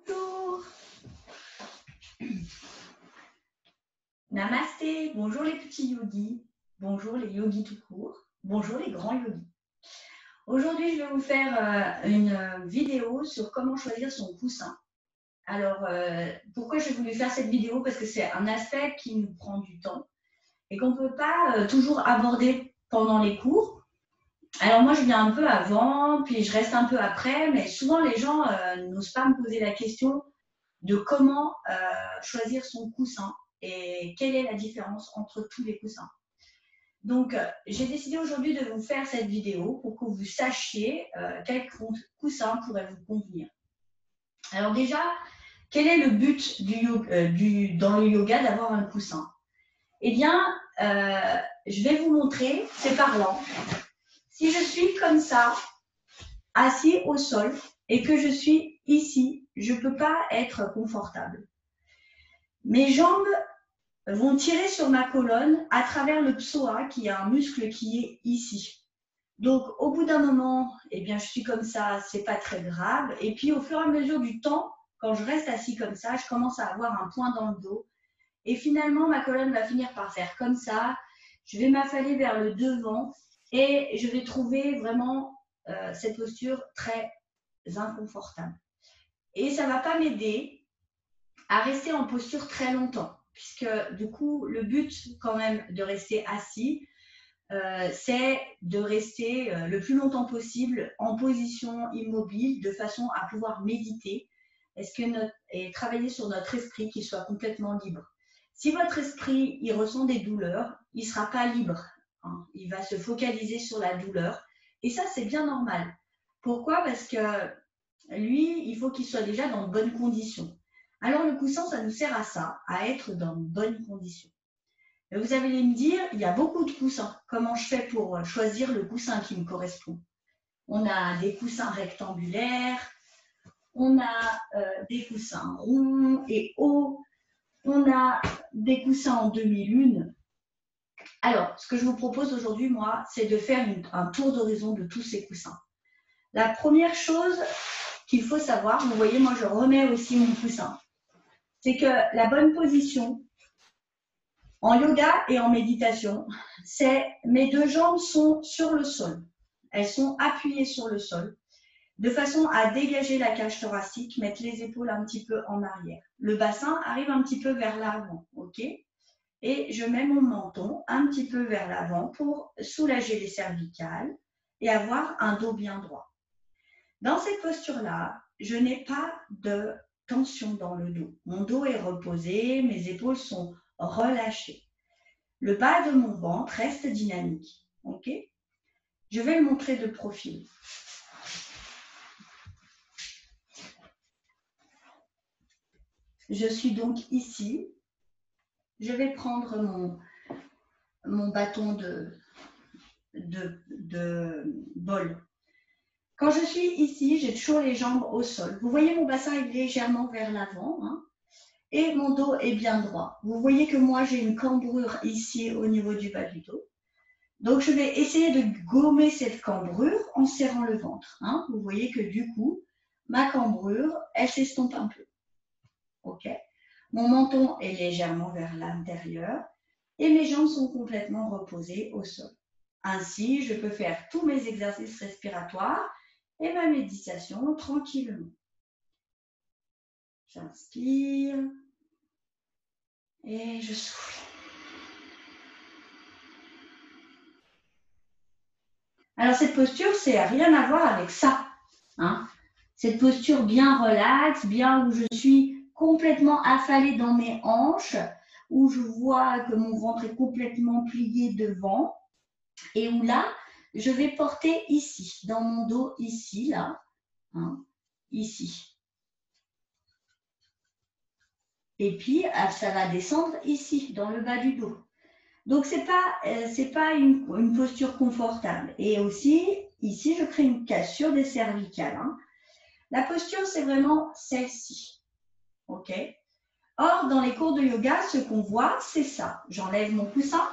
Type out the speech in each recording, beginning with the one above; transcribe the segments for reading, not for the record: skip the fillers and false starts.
Bonjour. Namasté. Bonjour les petits yogis. Bonjour les yogis tout court. Bonjour les grands yogis. Aujourd'hui, je vais vous faire une vidéo sur comment choisir son coussin. Alors, pourquoi j'ai voulu faire cette vidéo? Parce que c'est un aspect qui nous prend du temps et qu'on ne peut pas toujours aborder pendant les cours. Alors moi, je viens un peu avant, puis je reste un peu après, mais souvent les gens n'osent pas me poser la question de comment choisir son coussin et quelle est la différence entre tous les coussins. Donc, j'ai décidé aujourd'hui de vous faire cette vidéo pour que vous sachiez quel coussin pourrait vous convenir. Alors déjà, quel est le but dans le yoga d'avoir un coussin? Eh bien, je vais vous montrer, c'est parlant. Si je suis comme ça, assis au sol, et que je suis ici, je ne peux pas être confortable. Mes jambes vont tirer sur ma colonne à travers le psoas, qui est un muscle qui est ici. Donc, au bout d'un moment, eh bien, je suis comme ça, c'est pas très grave. Et puis, au fur et à mesure du temps, quand je reste assis comme ça, je commence à avoir un point dans le dos. Et finalement, ma colonne va finir par faire comme ça. Je vais m'affaler vers le devant et je vais trouver vraiment cette posture très inconfortable. Et ça ne va pas m'aider à rester en posture très longtemps, puisque du coup, le but quand même de rester assis, c'est de rester le plus longtemps possible en position immobile, de façon à pouvoir méditer et travailler sur notre esprit, qu'il soit complètement libre. Si votre esprit il ressent des douleurs, il ne sera pas libre, hein. Il va se focaliser sur la douleur, et ça c'est bien normal. Pourquoi? Parce que lui, il faut qu'il soit déjà dans de bonnes conditions. Alors le coussin, ça nous sert à ça, à être dans de bonnes conditions. Et vous allez me dire, il y a beaucoup de coussins. Comment je fais pour choisir le coussin qui me correspond? On a des coussins rectangulaires, on a des coussins ronds et hauts, on a des coussins en demi-lune. Alors, ce que je vous propose aujourd'hui, moi, c'est de faire un tour d'horizon de tous ces coussins. La première chose qu'il faut savoir, vous voyez, moi, je remets aussi mon coussin, c'est que la bonne position en yoga et en méditation, c'est mes deux jambes sont sur le sol. Elles sont appuyées sur le sol, de façon à dégager la cage thoracique, mettre les épaules un petit peu en arrière. Le bassin arrive un petit peu vers l'avant, ok? Et je mets mon menton un petit peu vers l'avant pour soulager les cervicales et avoir un dos bien droit. Dans cette posture-là, je n'ai pas de tension dans le dos. Mon dos est reposé, mes épaules sont relâchées. Le bas de mon ventre reste dynamique. Ok? Je vais le montrer de profil. Je suis donc ici. Je vais prendre mon bâton de bol. Quand je suis ici, j'ai toujours les jambes au sol. Vous voyez, mon bassin est légèrement vers l'avant, hein, et mon dos est bien droit. Vous voyez que moi, j'ai une cambrure ici au niveau du bas du dos. Donc, je vais essayer de gommer cette cambrure en serrant le ventre. Hein. Vous voyez que du coup, ma cambrure, elle s'estompe un peu. Ok. Mon menton est légèrement vers l'intérieur et mes jambes sont complètement reposées au sol. Ainsi, je peux faire tous mes exercices respiratoires et ma méditation tranquillement. J'inspire et je souffle. Alors, cette posture, c'est rien à voir avec ça. Hein. Cette posture bien relaxe, bien où je suis complètement affalée dans mes hanches, où je vois que mon ventre est complètement plié devant, et où là, je vais porter ici, dans mon dos, ici, là, hein, ici. Et puis, ça va descendre ici, dans le bas du dos. Donc, ce n'est pas une posture confortable. Et aussi, ici, je crée une cassure des cervicales. Hein. La posture, c'est vraiment celle-ci. OK? Or, dans les cours de yoga, ce qu'on voit, c'est ça. J'enlève mon coussin.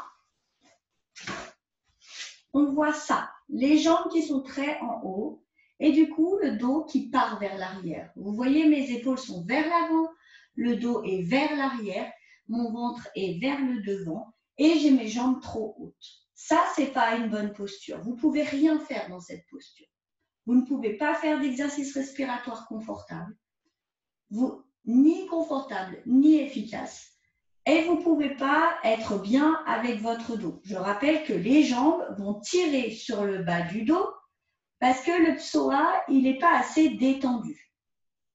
On voit ça. Les jambes qui sont très en haut Et du coup, le dos qui part vers l'arrière. Vous voyez, mes épaules sont vers l'avant, le dos est vers l'arrière, mon ventre est vers le devant et j'ai mes jambes trop hautes. Ça, ce n'est pas une bonne posture. Vous ne pouvez rien faire dans cette posture. Vous ne pouvez pas faire d'exercice respiratoire confortable, ni confortable, ni efficace. Et vous ne pouvez pas être bien avec votre dos. Je rappelle que les jambes vont tirer sur le bas du dos parce que le psoas, il n'est pas assez détendu.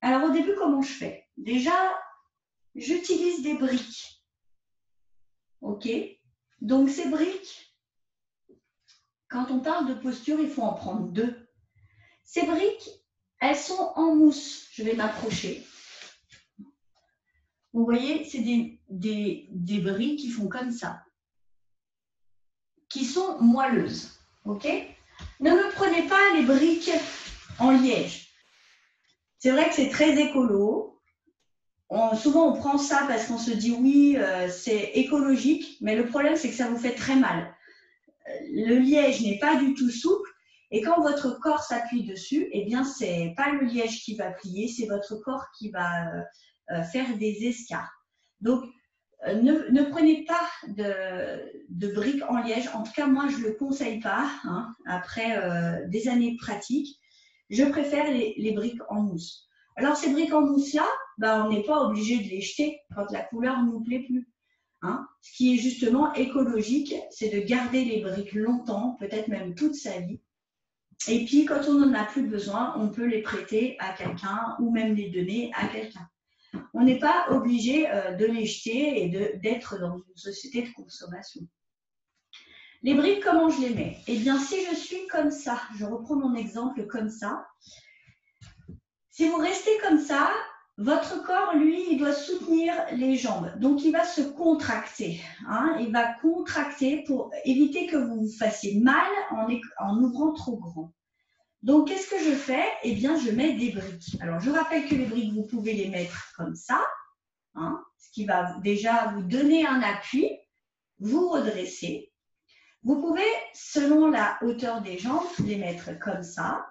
Alors au début, comment je fais? Déjà, j'utilise des briques. OK? Donc ces briques, quand on parle de posture, il faut en prendre 2. Ces briques, elles sont en mousse. Je vais m'approcher. Vous voyez, c'est des briques qui font comme ça, qui sont moelleuses. OK? Ne me prenez pas les briques en liège. C'est vrai que c'est très écolo. Souvent, on prend ça parce qu'on se dit oui, c'est écologique, mais le problème, c'est que ça vous fait très mal. Le liège n'est pas du tout souple et quand votre corps s'appuie dessus, eh bien, ce n'est pas le liège qui va plier, c'est votre corps qui va faire des escarres. Donc, ne prenez pas de briques en liège. En tout cas, moi, je ne le conseille pas. Hein, après des années de pratique, je préfère les briques en mousse. Alors, ces briques en mousse-là, ben, on n'est pas obligé de les jeter quand la couleur ne nous plaît plus. Hein. Ce qui est justement écologique, c'est de garder les briques longtemps, peut-être même toute sa vie. Et puis, quand on n'en a plus besoin, on peut les prêter à quelqu'un ou même les donner à quelqu'un. On n'est pas obligé de les jeter et d'être dans une société de consommation. Les briques, comment je les mets? Eh bien, si je suis comme ça, je reprends mon exemple comme ça. Si vous restez comme ça, votre corps, lui, il doit soutenir les jambes. Donc, il va se contracter. Hein, il va contracter pour éviter que vous vous fassiez mal en ouvrant trop grand. Donc, qu'est-ce que je fais? Eh bien, je mets des briques. Alors, je rappelle que les briques, vous pouvez les mettre comme ça, hein, ce qui va déjà vous donner un appui, vous redresser. Vous pouvez, selon la hauteur des jambes, les mettre comme ça.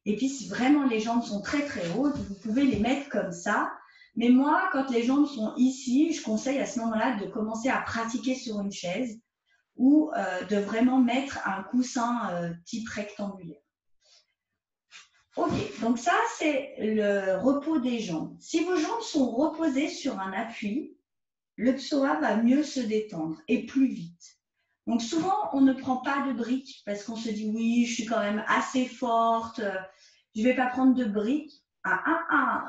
Et puis, si vraiment les jambes sont très, très hautes, vous pouvez les mettre comme ça. Mais moi, quand les jambes sont ici, je conseille à ce moment-là de commencer à pratiquer sur une chaise ou de vraiment mettre un coussin type rectangulaire. Ok, donc ça, c'est le repos des jambes. Si vos jambes sont reposées sur un appui, le psoas va mieux se détendre et plus vite. Donc souvent, on ne prend pas de briques parce qu'on se dit oui, je suis quand même assez forte, je ne vais pas prendre de briques.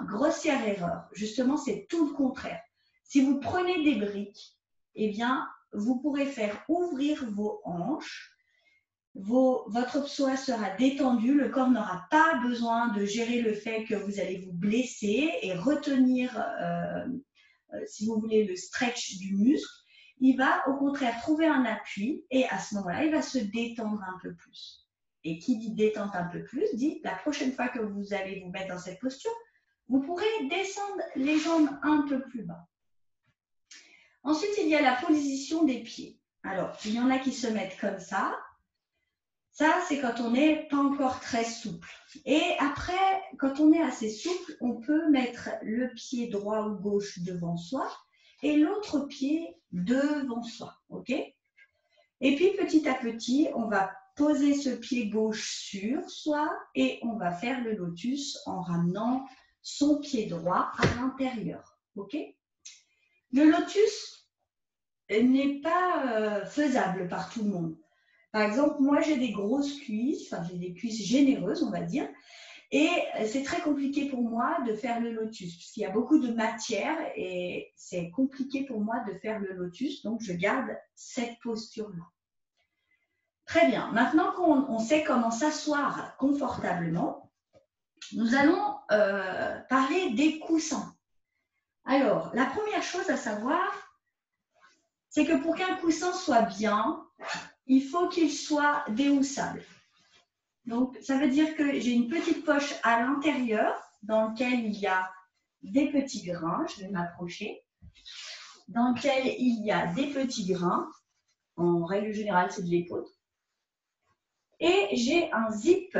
Grossière erreur. Justement, c'est tout le contraire. Si vous prenez des briques, eh bien, vous pourrez faire ouvrir vos hanches. Votre psoas sera détendu, le corps n'aura pas besoin de gérer le fait que vous allez vous blesser et retenir, si vous voulez, le stretch du muscle. Il va au contraire trouver un appui et à ce moment-là, il va se détendre un peu plus. Et qui dit détente un peu plus, dit la prochaine fois que vous allez vous mettre dans cette posture, vous pourrez descendre les jambes un peu plus bas. Ensuite, il y a la position des pieds. Alors, il y en a qui se mettent comme ça. Ça, c'est quand on n'est pas encore très souple. Et après, quand on est assez souple, on peut mettre le pied droit ou gauche devant soi et l'autre pied devant soi. OK? Et puis, petit à petit, on va poser ce pied gauche sur soi et on va faire le lotus en ramenant son pied droit à l'intérieur. OK? Le lotus n'est pas faisable par tout le monde. Par exemple, moi, j'ai des grosses cuisses, enfin, j'ai des cuisses généreuses, on va dire, et c'est très compliqué pour moi de faire le lotus, puisqu'il y a beaucoup de matière et c'est compliqué pour moi de faire le lotus, donc je garde cette posture-là. Très bien, maintenant qu'on sait comment s'asseoir confortablement, nous allons parler des coussins. Alors, la première chose à savoir, c'est que pour qu'un coussin soit bien, il faut qu'il soit déhoussable. Donc, ça veut dire que j'ai une petite poche à l'intérieur dans laquelle il y a des petits grains. Je vais m'approcher. Dans lequel il y a des petits grains. En règle générale, c'est de l'épaule. Et j'ai un zip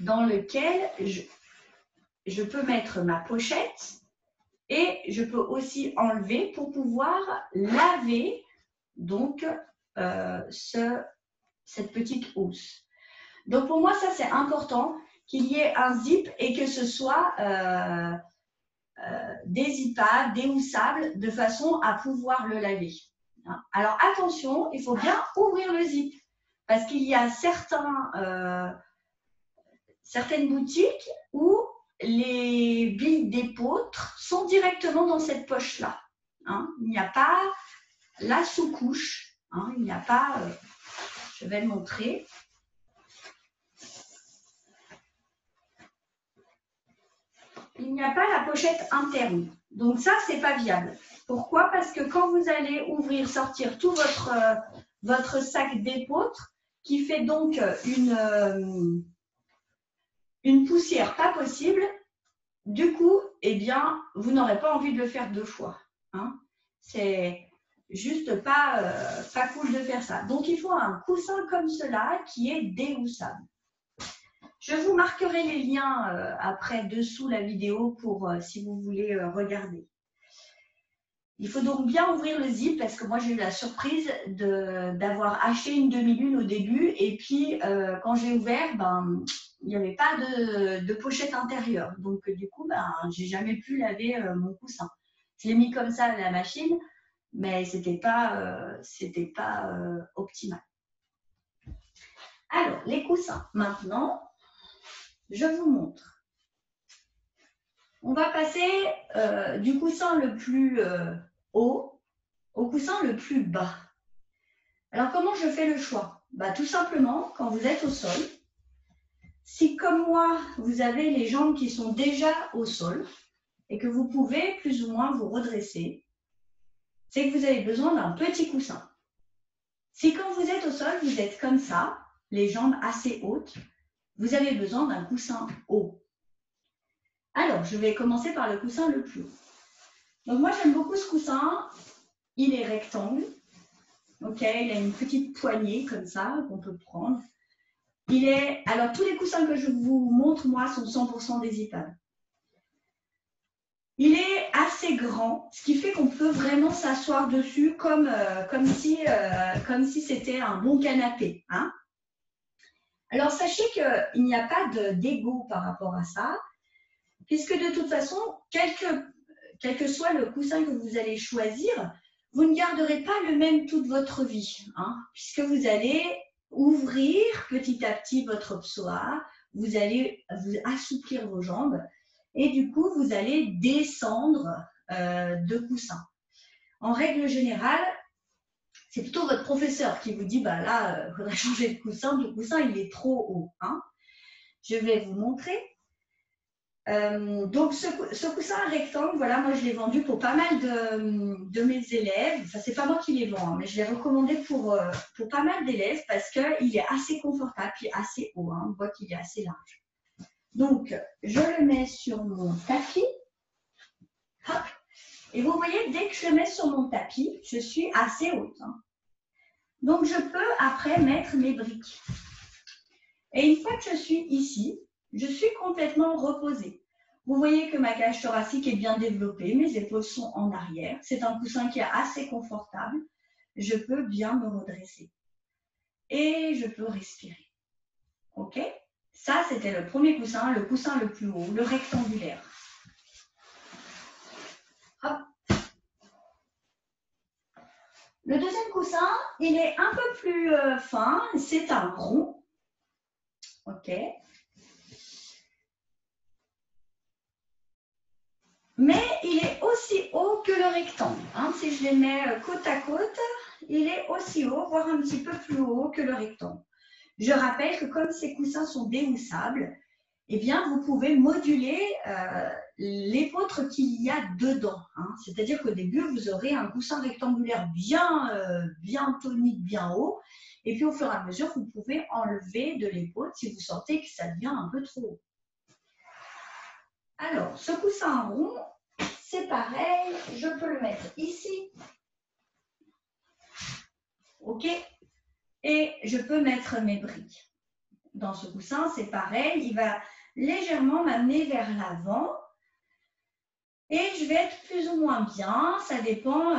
dans lequel je peux mettre ma pochette et je peux aussi enlever pour pouvoir laver donc cette petite housse. Donc pour moi, ça c'est important qu'il y ait un zip et que ce soit dézippable, déhoussable de façon à pouvoir le laver. Alors attention, il faut bien ouvrir le zip parce qu'il y a certaines boutiques où les billes d'épeautre sont directement dans cette poche-là. Il n'y a pas la sous-couche, il n'y a pas, je vais le montrer. Il n'y a pas la pochette interne. Donc ça, c'est pas viable. Pourquoi? Parce que quand vous allez ouvrir, sortir tout votre sac d'épeautre, qui fait donc une poussière pas possible, du coup, eh bien, vous n'aurez pas envie de le faire 2 fois. C'est juste pas cool de faire ça. Donc, il faut un coussin comme cela qui est déhoussable. Je vous marquerai les liens après dessous la vidéo pour si vous voulez regarder. Il faut donc bien ouvrir le zip parce que moi j'ai eu la surprise d'avoir acheté une demi-lune au début et puis quand j'ai ouvert, il n'y avait pas de pochette intérieure. Donc du coup, j'ai jamais pu laver mon coussin. Je l'ai mis comme ça à la machine, mais c'était pas optimal. Alors, les coussins. Maintenant, je vous montre. On va passer du coussin le plus haut au coussin le plus bas. Alors, comment je fais le choix? Tout simplement, quand vous êtes au sol, si comme moi, vous avez les jambes qui sont déjà au sol et que vous pouvez plus ou moins vous redresser, c'est que vous avez besoin d'un petit coussin. Si quand vous êtes au sol, vous êtes comme ça, les jambes assez hautes, vous avez besoin d'un coussin haut. Alors, je vais commencer par le coussin le plus haut. Donc, moi, j'aime beaucoup ce coussin. Il est rectangle. Ok, il a une petite poignée comme ça qu'on peut prendre. Alors, tous les coussins que je vous montre, moi, sont 100% dézippables. Il est assez grand, ce qui fait qu'on peut vraiment s'asseoir dessus comme si c'était un bon canapé. Alors, sachez qu'il n'y a pas d'ego par rapport à ça, puisque de toute façon, quel que soit le coussin que vous allez choisir, vous ne garderez pas le même toute votre vie, puisque vous allez ouvrir petit à petit votre psoas, vous allez vous assouplir vos jambes et du coup, vous allez descendre de coussin. En règle générale, c'est plutôt votre professeur qui vous dit, là, il faudrait changer de coussin, le coussin, il est trop haut. Je vais vous montrer. Donc, ce coussin rectangle, voilà, moi, je l'ai vendu pour pas mal de mes élèves. Enfin, c'est pas moi qui les vends, mais je l'ai recommandé pour pas mal d'élèves parce qu'il est assez confortable et assez haut. On voit qu'il est assez large. Donc, je le mets sur mon tapis. Hop. Et vous voyez, dès que je le mets sur mon tapis, je suis assez haute. Donc, je peux après mettre mes briques. Et une fois que je suis ici, je suis complètement reposée. Vous voyez que ma cage thoracique est bien développée, mes épaules sont en arrière. C'est un coussin qui est assez confortable. Je peux bien me redresser. Et je peux respirer. OK? Ça, c'était le premier coussin, le coussin le plus haut, le rectangulaire. Hop. Le deuxième coussin, il est un peu plus fin, c'est un rond. OK. Mais il est aussi haut que le rectangle. Si je les mets côte à côte, il est aussi haut, voire un petit peu plus haut que le rectangle. Je rappelle que comme ces coussins sont déhoussables, eh bien, vous pouvez moduler l'épeautre qu'il y a dedans. C'est-à-dire qu'au début, vous aurez un coussin rectangulaire bien tonique, bien haut. Et puis, au fur et à mesure, vous pouvez enlever de l'épaule si vous sentez que ça devient un peu trop haut. Alors, ce coussin rond, c'est pareil. Je peux le mettre ici. OK. Et je peux mettre mes briques. dans ce coussin, c'est pareil, il va légèrement m'amener vers l'avant. Et je vais être plus ou moins bien, ça dépend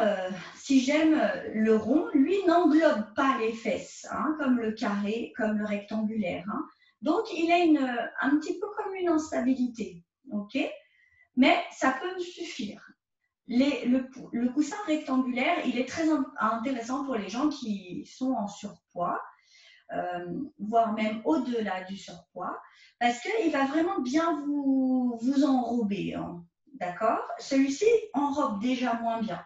si j'aime le rond. Lui n'englobe pas les fesses, hein, comme le carré, comme le rectangulaire. Hein. Donc, il a un petit peu comme une instabilité, ok? Mais ça peut me suffire. Le coussin rectangulaire, il est très intéressant pour les gens qui sont en surpoids, voire même au-delà du surpoids, parce qu'il va vraiment bien vous enrober. Hein. D'accord? Celui-ci enrobe déjà moins bien.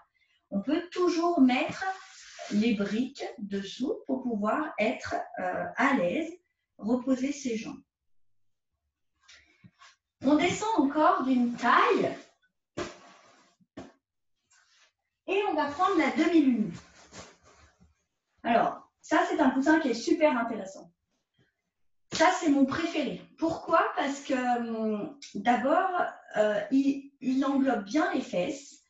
On peut toujours mettre les briques dessous pour pouvoir être à l'aise, reposer ses jambes. On descend encore d'une taille et on va prendre la demi-lune. Alors, ça, c'est un coussin qui est super intéressant. Ça, c'est mon préféré. Pourquoi? Parce que d'abord, il englobe bien les fesses.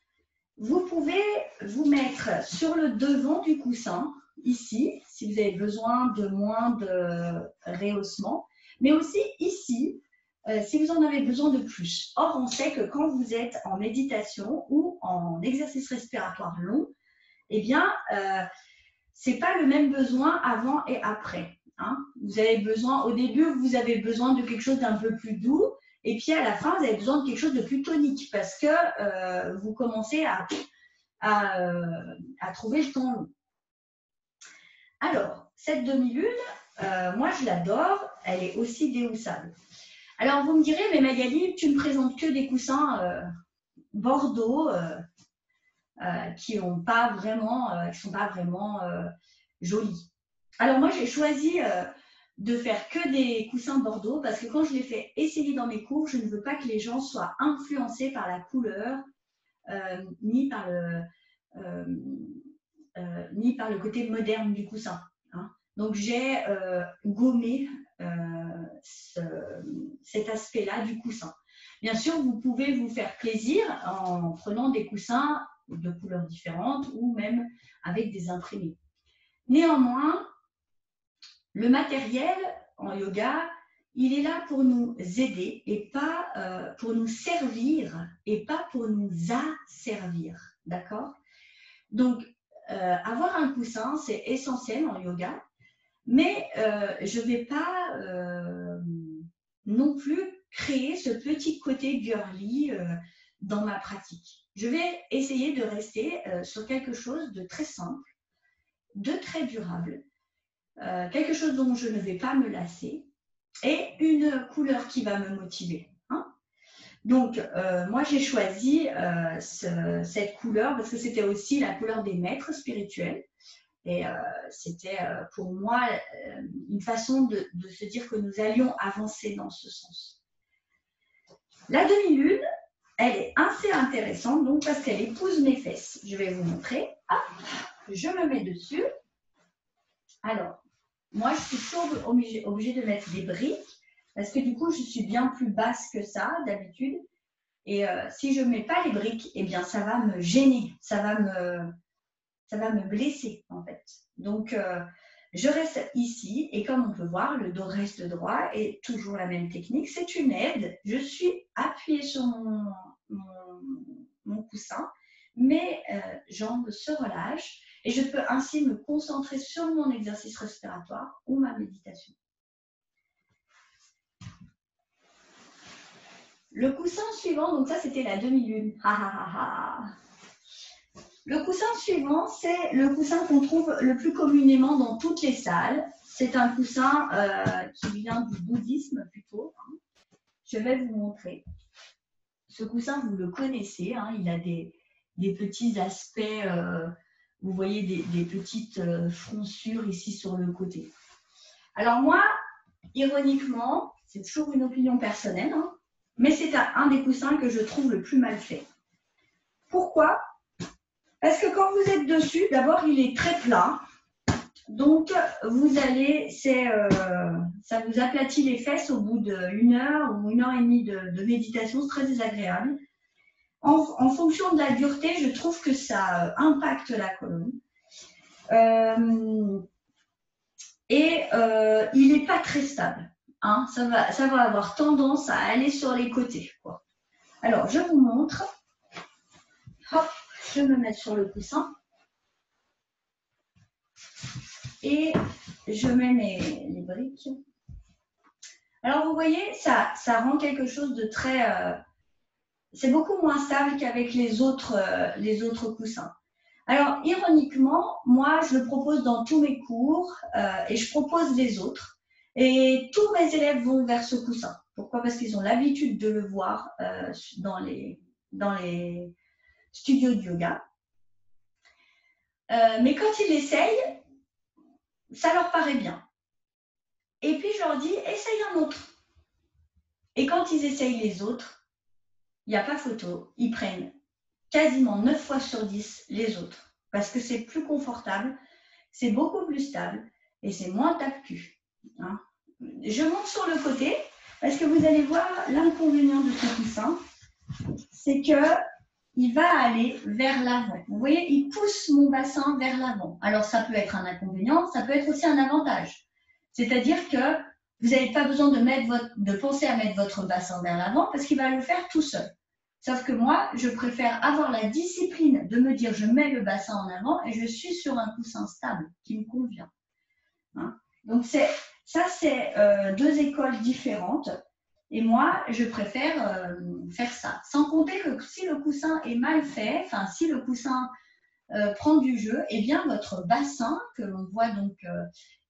Vous pouvez vous mettre sur le devant du coussin, ici, si vous avez besoin de moins de rehaussement, mais aussi ici, si vous en avez besoin de plus. Or, on sait que quand vous êtes en méditation ou en exercice respiratoire long, eh bien, ce n'est pas le même besoin avant et après. Hein. Vous avez besoin, au début, vous avez besoin de quelque chose d'un peu plus doux, et puis à la fin, vous avez besoin de quelque chose de plus tonique parce que vous commencez à trouver le ton long. Alors, cette demi-lune, moi je l'adore, elle est aussi déhoussable. Alors vous me direz, mais Magali, tu ne présentes que des coussins Bordeaux qui ne sont pas vraiment jolis. Alors moi j'ai choisi de faire que des coussins Bordeaux parce que quand je les fais essayer dans mes cours, je ne veux pas que les gens soient influencés par la couleur ni par le côté moderne du coussin. Hein. Donc j'ai gommé cet aspect-là du coussin. Bien sûr, vous pouvez vous faire plaisir en prenant des coussins de couleurs différentes ou même avec des imprimés. Néanmoins, le matériel en yoga, il est là pour nous aider et pas pour nous servir et pas pour nous asservir. D'accord? Donc, avoir un coussin, c'est essentiel en yoga, mais je ne vais pas non plus créer ce petit côté girly dans ma pratique. Je vais essayer de rester sur quelque chose de très simple, de très durable, quelque chose dont je ne vais pas me lasser et une couleur qui va me motiver. Hein. Donc, moi, j'ai choisi cette couleur parce que c'était aussi la couleur des maîtres spirituels. Et c'était pour moi une façon de se dire que nous allions avancer dans ce sens. La demi-lune, elle est assez intéressante donc parce qu'elle épouse mes fesses. Je vais vous montrer. Hop, je me mets dessus. Alors, moi, je suis toujours obligée de mettre des briques parce que du coup, je suis bien plus basse que ça d'habitude. Et si je ne mets pas les briques, eh bien, ça va me gêner, ça va me blesser en fait. Donc, je reste ici et comme on peut voir, le dos reste droit et toujours la même technique. C'est une aide. Je suis appuyée sur mon coussin, mes jambes se relâchent et je peux ainsi me concentrer sur mon exercice respiratoire ou ma méditation. Le coussin suivant, donc ça c'était la demi-lune. Le coussin suivant, c'est le coussin qu'on trouve le plus communément dans toutes les salles. C'est un coussin qui vient du bouddhisme plutôt. Je vais vous montrer. Ce coussin, vous le connaissez, hein, il a des petits aspects, vous voyez des petites froncures ici sur le côté. Alors moi, ironiquement, c'est toujours une opinion personnelle, hein, mais c'est un des coussins que je trouve le plus mal fait. Pourquoi? Parce que quand vous êtes dessus, d'abord, il est très plat. Donc, vous allez, ça vous aplatit les fesses au bout d'1 heure ou 1 heure et demie de méditation. C'est très désagréable. En fonction de la dureté, je trouve que ça impacte la colonne. Et il n'est pas très stable. hein, ça va avoir tendance à aller sur les côtés, quoi. Alors, je vous montre. Hop, je me mets sur le coussin. Et je mets les briques. Alors, vous voyez, ça rend quelque chose de très... c'est beaucoup moins stable qu'avec les autres coussins. Alors, ironiquement, moi, je le propose dans tous mes cours et je propose les autres. Et tous mes élèves vont vers ce coussin. Pourquoi? Parce qu'ils ont l'habitude de le voir dans les studios de yoga. Mais quand ils l'essayent, ça leur paraît bien. Et puis, je leur dis, essaye un autre. Et quand ils essayent les autres, il n'y a pas photo, ils prennent quasiment 9 fois sur 10 les autres. Parce que c'est plus confortable, c'est beaucoup plus stable et c'est moins tape-cul. Hein. Je monte sur le côté parce que vous allez voir l'inconvénient de ce coussin, c'est qu'il va aller vers l'avant. Vous voyez, il pousse mon bassin vers l'avant. Alors, ça peut être un inconvénient, ça peut être aussi un avantage. C'est-à-dire que vous n'avez pas besoin de penser à mettre votre bassin vers l'avant parce qu'il va le faire tout seul. Sauf que moi, je préfère avoir la discipline de me dire je mets le bassin en avant et je suis sur un coussin stable qui me convient. Hein. Donc, ça, c'est deux écoles différentes. Et moi, je préfère faire ça. Sans compter que si le coussin est mal fait, enfin, si le coussin prend du jeu, eh bien, votre bassin, que l'on voit donc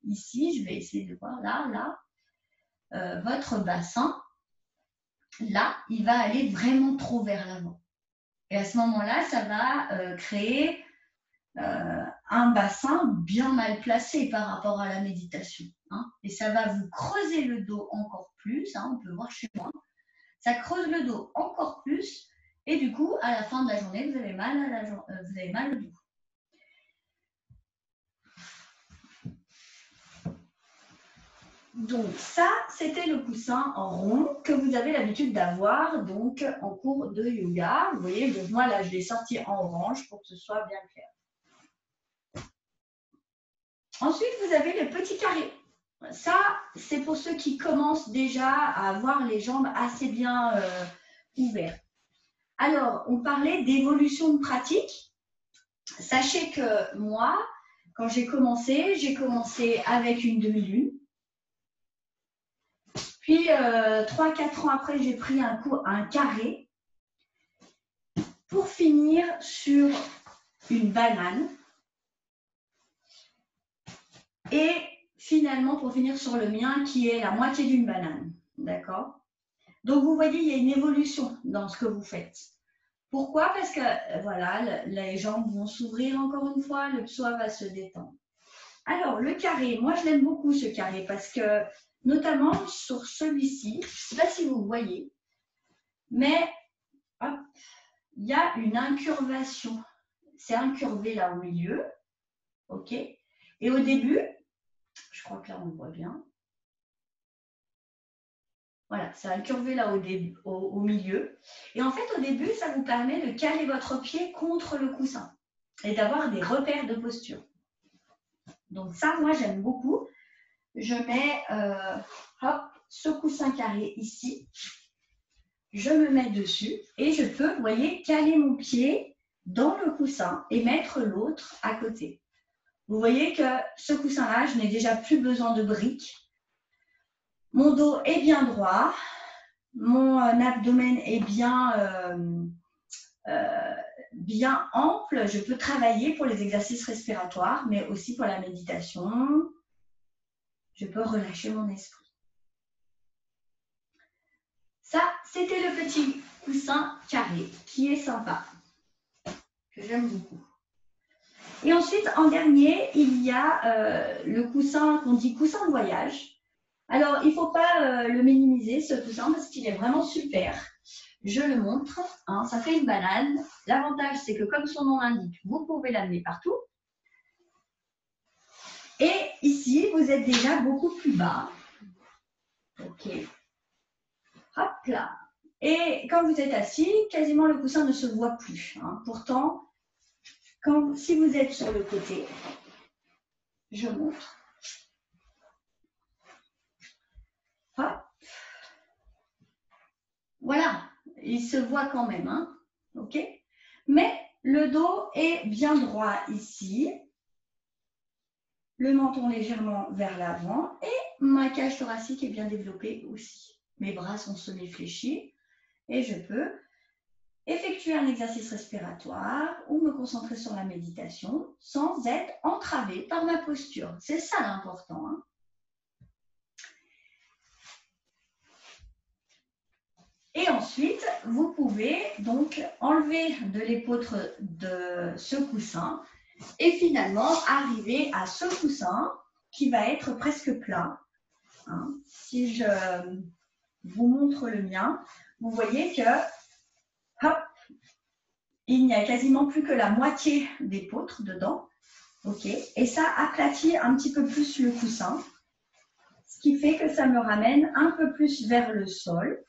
ici, je vais essayer de voir là, votre bassin, là, il va aller vraiment trop vers l'avant. Et à ce moment-là, ça va créer un bassin bien mal placé par rapport à la méditation. Hein. Et ça va vous creuser le dos encore plus, hein, on peut voir chez moi. Ça creuse le dos encore plus et du coup, à la fin de la journée, vous avez mal, vous avez mal au dos. Donc ça, c'était le coussin en rond que vous avez l'habitude d'avoir donc en cours de yoga. Vous voyez, donc moi là, je l'ai sorti en orange pour que ce soit bien clair. Ensuite, vous avez le petit carré. Ça, c'est pour ceux qui commencent déjà à avoir les jambes assez bien ouvertes. Alors, on parlait d'évolution de pratique. Sachez que moi, quand j'ai commencé avec une demi-lune. Puis, 3-4 ans après, j'ai pris un carré pour finir sur une banane. Et finalement, pour finir sur le mien, qui est la moitié d'une banane. D'accord? Donc, vous voyez, il y a une évolution dans ce que vous faites. Pourquoi? Parce que, voilà, les jambes vont s'ouvrir encore une fois, le psoas va se détendre. Alors, le carré, moi, je l'aime beaucoup, ce carré, parce que, notamment sur celui-ci, je ne sais pas si vous voyez, mais hop, il y a une incurvation. C'est incurvé là au milieu. OK? Et au début, je crois que là, on le voit bien. Voilà, c'est incurvé là au milieu. Et en fait, au début, ça vous permet de caler votre pied contre le coussin et d'avoir des repères de posture. Donc ça, moi, j'aime beaucoup. Je mets ce coussin carré ici. Je me mets dessus et je peux, vous voyez, caler mon pied dans le coussin et mettre l'autre à côté. Vous voyez que ce coussin-là, je n'ai déjà plus besoin de briques. Mon dos est bien droit. Mon abdomen est bien ample. Je peux travailler pour les exercices respiratoires, mais aussi pour la méditation. Je peux relâcher mon esprit. Ça, c'était le petit coussin carré qui est sympa, que j'aime beaucoup. Et ensuite, en dernier, il y a le coussin qu'on dit coussin de voyage. Alors, il ne faut pas le minimiser, ce coussin, parce qu'il est vraiment super. Je le montre, hein, ça fait une banane. L'avantage, c'est que comme son nom l'indique, vous pouvez l'amener partout. Et ici, vous êtes déjà beaucoup plus bas. OK. Hop là. Et quand vous êtes assis, quasiment le coussin ne se voit plus. Hein. Pourtant, si vous êtes sur le côté, je montre. Hop. Voilà, il se voit quand même, hein, ok? Mais le dos est bien droit ici, le menton légèrement vers l'avant et ma cage thoracique est bien développée aussi. Mes bras sont semi-fléchis et je peux effectuer un exercice respiratoire ou me concentrer sur la méditation sans être entravée par ma posture. C'est ça l'important, hein. Et ensuite, vous pouvez donc enlever de l'épeautre de ce coussin et finalement arriver à ce coussin qui va être presque plat. Hein. Si je vous montre le mien, vous voyez que hop, il n'y a quasiment plus que la moitié d'épeautre dedans. Okay. Et ça aplatit un petit peu plus le coussin, ce qui fait que ça me ramène un peu plus vers le sol.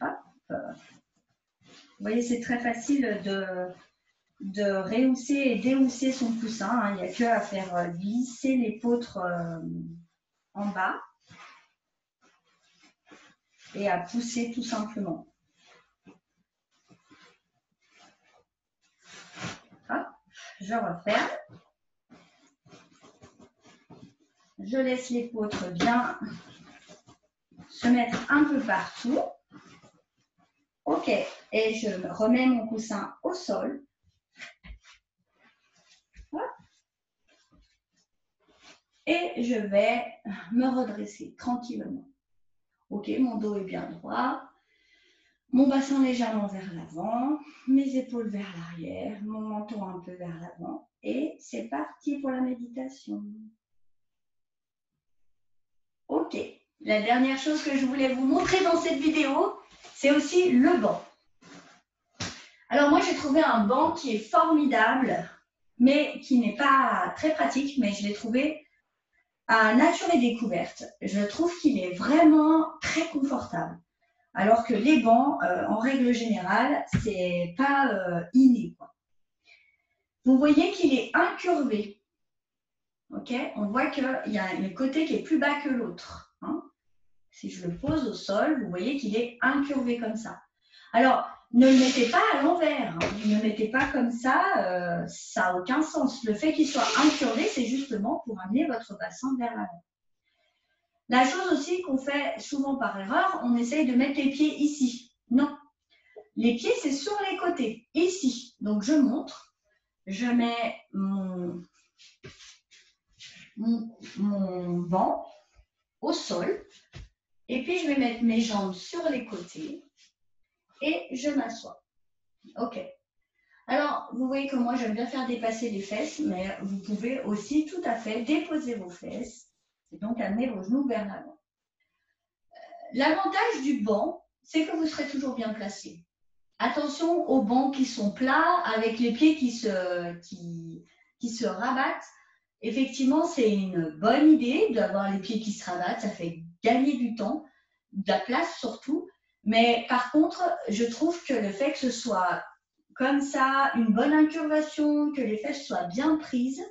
Hop. Vous voyez, c'est très facile de rehausser et déhausser son coussin. Hein. Il n'y a que à faire glisser l'épeautre en bas et à pousser tout simplement. Hop, je referme. Je laisse l'épeautre bien se mettre un peu partout. Ok, et je remets mon coussin au sol. Hop. Et je vais me redresser tranquillement. Ok, mon dos est bien droit. Mon bassin légèrement vers l'avant, mes épaules vers l'arrière, mon menton un peu vers l'avant. Et c'est parti pour la méditation. Ok, la dernière chose que je voulais vous montrer dans cette vidéo, c'est aussi le banc. Alors moi, j'ai trouvé un banc qui est formidable, mais qui n'est pas très pratique, mais je l'ai trouvé à Nature et Découverte. Je trouve qu'il est vraiment très confortable. Alors que les bancs, en règle générale, c'est pas inné, quoi. Vous voyez qu'il est incurvé. Okay, on voit qu'il y a un côté qui est plus bas que l'autre. Hein. Si je le pose au sol, vous voyez qu'il est incurvé comme ça. Alors, ne le mettez pas à l'envers. Hein. Ne le mettez pas comme ça, ça n'a aucun sens. Le fait qu'il soit incurvé, c'est justement pour amener votre bassin vers l'avant. La chose aussi qu'on fait souvent par erreur, on essaye de mettre les pieds ici. Non. Les pieds, c'est sur les côtés, ici. Donc, je montre. Je mets mon banc au sol. Et puis, je vais mettre mes jambes sur les côtés. Et je m'assois. OK. Alors, vous voyez que moi, j'aime bien faire dépasser les fesses, mais vous pouvez aussi tout à fait déposer vos fesses et donc amener vos genoux vers l'avant. L'avantage du banc, c'est que vous serez toujours bien placé. Attention aux bancs qui sont plats, avec les pieds qui se rabattent. Effectivement, c'est une bonne idée d'avoir les pieds qui se rabattent, ça fait gagner du temps, de la place surtout. Mais par contre, je trouve que le fait que ce soit comme ça, une bonne incurvation, que les fesses soient bien prises,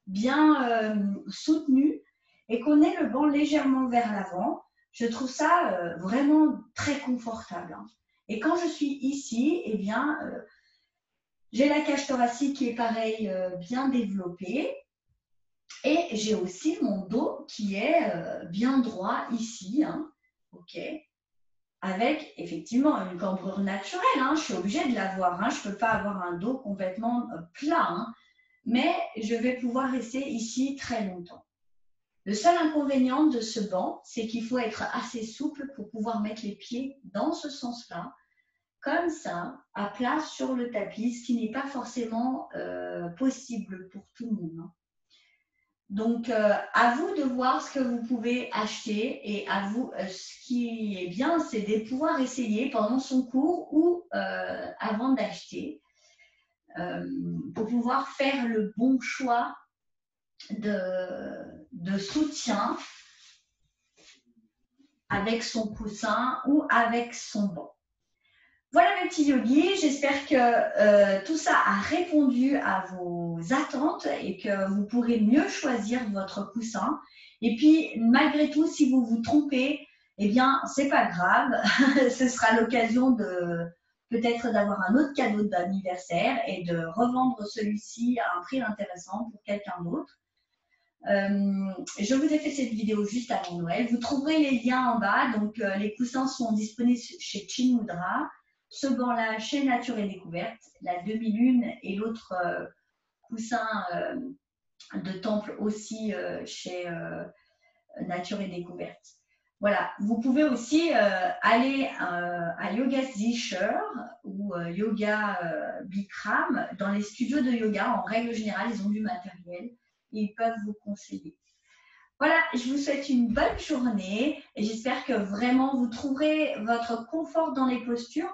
bien soutenues et qu'on ait le banc légèrement vers l'avant, je trouve ça vraiment très confortable. Hein. Et quand je suis ici, eh bien, j'ai la cage thoracique qui est pareil, bien développée. Et j'ai aussi mon dos qui est bien droit ici. Hein. OK. Avec effectivement une cambrure naturelle. Hein. Je suis obligée de l'avoir. Hein. Je ne peux pas avoir un dos complètement plat. Hein. Mais je vais pouvoir rester ici très longtemps. Le seul inconvénient de ce banc, c'est qu'il faut être assez souple pour pouvoir mettre les pieds dans ce sens-là, comme ça, à plat sur le tapis, ce qui n'est pas forcément possible pour tout le monde. Hein. Donc, à vous de voir ce que vous pouvez acheter et à vous, ce qui est bien, c'est de pouvoir essayer pendant son cours ou avant d'acheter pour pouvoir faire le bon choix de soutien avec son coussin ou avec son banc. Voilà mes petits yogis, j'espère que tout ça a répondu à vos attentes et que vous pourrez mieux choisir votre coussin. Et puis, malgré tout, si vous vous trompez, eh bien, c'est pas grave. Ce sera l'occasion de peut-être d'avoir un autre cadeau d'anniversaire et de revendre celui-ci à un prix intéressant pour quelqu'un d'autre. Je vous ai fait cette vidéo juste avant Noël. Vous trouverez les liens en bas. Donc, les coussins sont disponibles chez Chinmudra, ce banc-là chez Nature et Découverte, la demi-lune et l'autre coussin de temple aussi chez Nature et Découverte. Voilà, vous pouvez aussi aller à Yoga Zisher ou Yoga Bikram dans les studios de yoga. En règle générale, ils ont du matériel et ils peuvent vous conseiller. Voilà, je vous souhaite une bonne journée et j'espère que vraiment vous trouverez votre confort dans les postures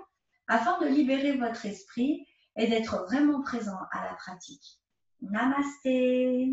afin de libérer votre esprit et d'être vraiment présent à la pratique. Namasté.